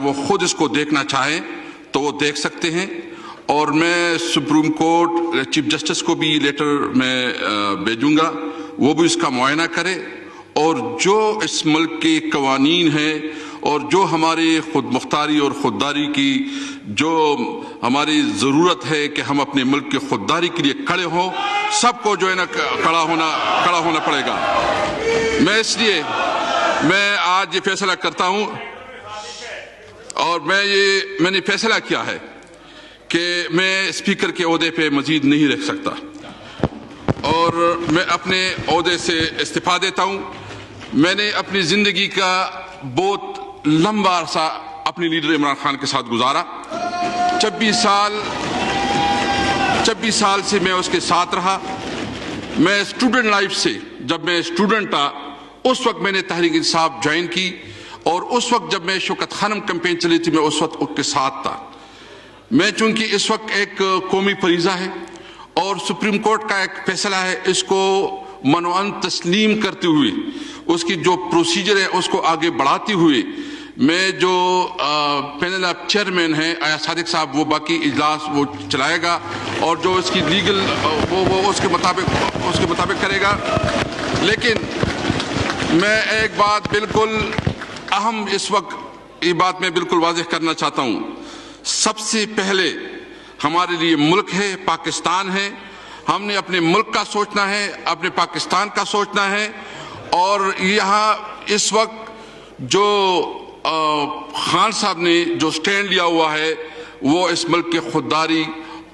وہ خود اس کو دیکھنا چاہیں تو وہ دیکھ سکتے ہیں، اور میں سپریم کورٹ چیف جسٹس کو بھی لیٹر میں بھیجوں گا، وہ بھی اس کا معائنہ کرے، اور جو اس ملک کے قوانین ہیں اور جو ہماری خود مختاری اور خودداری کی جو ہماری ضرورت ہے کہ ہم اپنے ملک کی خودداری کے لیے کھڑے ہوں، سب کو جو ہے نا کھڑا ہونا پڑے گا۔ میں آج یہ فیصلہ کرتا ہوں، اور میں نے فیصلہ کیا ہے کہ میں اسپیکر کے عہدے پہ مزید نہیں رہ سکتا، اور میں اپنے عہدے سے استعفیٰ دیتا ہوں۔ میں نے اپنی زندگی کا بہت لمبا عرصہ اپنے لیڈر عمران خان کے ساتھ گزارا، 26 سال سے میں اس کے ساتھ رہا۔ میں اسٹوڈنٹ لائف سے، جب میں اسٹوڈنٹ تھا اس وقت میں نے تحریک انصاف جوائن کی، اور اس وقت جب میں شوکت خانم کمپین چلی تھی میں اس وقت اس کے ساتھ تھا۔ میں چونکہ اس وقت ایک قومی فریضہ ہے اور سپریم کورٹ کا ایک فیصلہ ہے، اس کو منوعاً تسلیم کرتے ہوئے اس کی جو پروسیجر ہے اس کو آگے بڑھاتے ہوئے میں جو پینل آف چیئرمین ہیں ایاز صادق صاحب، وہ باقی اجلاس وہ چلائے گا، اور جو اس کی لیگل وہ اس کے مطابق کرے گا۔ لیکن میں ایک بات بالکل اہم اس وقت یہ بات میں بالکل واضح کرنا چاہتا ہوں، سب سے پہلے ہمارے لیے ملک ہے، پاکستان ہے، ہم نے اپنے ملک کا سوچنا ہے، اپنے پاکستان کا سوچنا ہے، اور یہاں اس وقت جو خان صاحب نے جو سٹینڈ لیا ہوا ہے وہ اس ملک کی خودداری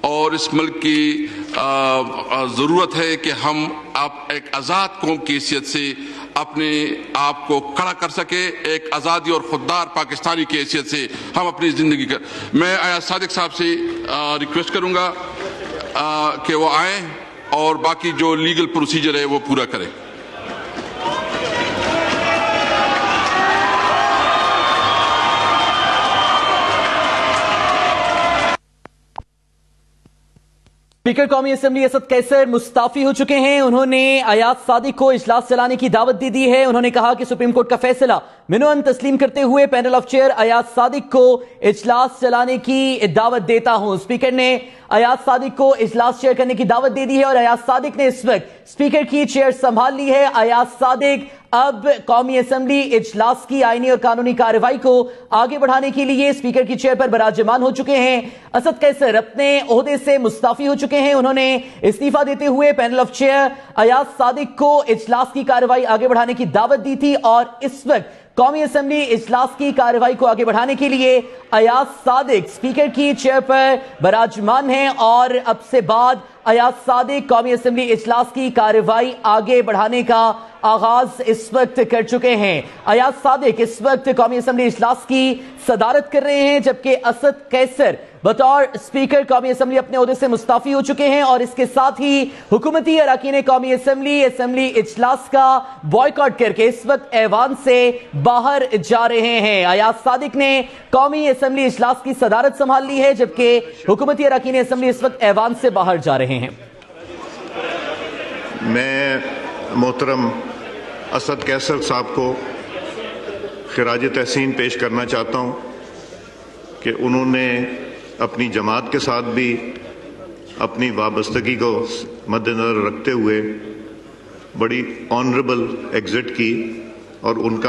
اور اس ملک کی ضرورت ہے کہ ہم ایک آزاد قوم کی حیثیت سے اپنے آپ کو کھڑا کر سکے، ایک آزادی اور خوددار پاکستانی کی حیثیت سے ہم اپنی زندگی کا۔ میں ایاز صادق صاحب سے ریکویسٹ کروں گا کہ وہ آئیں اور باقی جو لیگل پروسیجر ہے وہ پورا کریں۔ اسپیکر قومی اسمبلی اسد قیصر مستعفی ہو چکے ہیں۔ انہوں نے ایاز صادق کو اجلاس چلانے کی دعوت دے دی ہے۔ انہوں نے کہا کہ سپریم کورٹ کا فیصلہ منوعاً تسلیم کرتے ہوئے panel of chair Ayaz Sadiq کو اجلاس چلانے کی دعوت دیتا ہوں۔ اسپیکر نے ایاز صادق کو اجلاس چیئر کرنے کی دعوت دے دی ہے، اور ایاز صادق نے اس وقت اسپیکر کی چیئر سنبھال لی ہے۔ ایاز صادق اب قومی اسمبلی اجلاس کی آئینی اور قانونی کارروائی کو آگے بڑھانے کے لیے اسپیکر کی چیئر پر براجمان ہو چکے ہیں۔ اسد قیصر اپنے عہدے سے مستعفی ہو چکے ہیں۔ انہوں نے استعفیٰ دیتے ہوئے panel of chair Ayaz Sadiq کو اجلاس کی کارروائی آگے بڑھانے کی دعوت دی تھی، اور اس وقت قومی اسمبلی اجلاس کی کارروائی کو آگے بڑھانے کے لیے ایاز صادق اسپیکر کی چیئر پر براجمان ہیں، اور اب سے بعد ایاز صادق قومی اسمبلی اجلاس کی کارروائی آگے بڑھانے کا آغاز اس وقت کر چکے ہیں۔ ایاز صادق اس وقت قومی اسمبلی اجلاس کی صدارت کر رہے ہیں، جبکہ اسد قیصر بطور اسپیکر قومی اسمبلی اپنے عہدے سے مستعفی ہو چکے ہیں، اور اس کے ساتھ ہی حکومتی اراکین قومی اسمبلی اجلاس کا بائیکاٹ کر کے اس وقت ایوان سے باہر جا رہے ہیں۔ ایاز صادق نے قومی اسمبلی اجلاس کی صدارت سنبھال لی ہے، جبکہ حکومتی اراکین اسمبلی اس وقت ایوان سے باہر جا رہے ہیں۔ میں محترم اسد قیصر صاحب کو خراج تحسین پیش کرنا چاہتا ہوں کہ انہوں نے اپنی جماعت کے ساتھ بھی اپنی وابستگی کو مد نظر رکھتے ہوئے بڑی آنریبل ایگزٹ کی، اور ان کا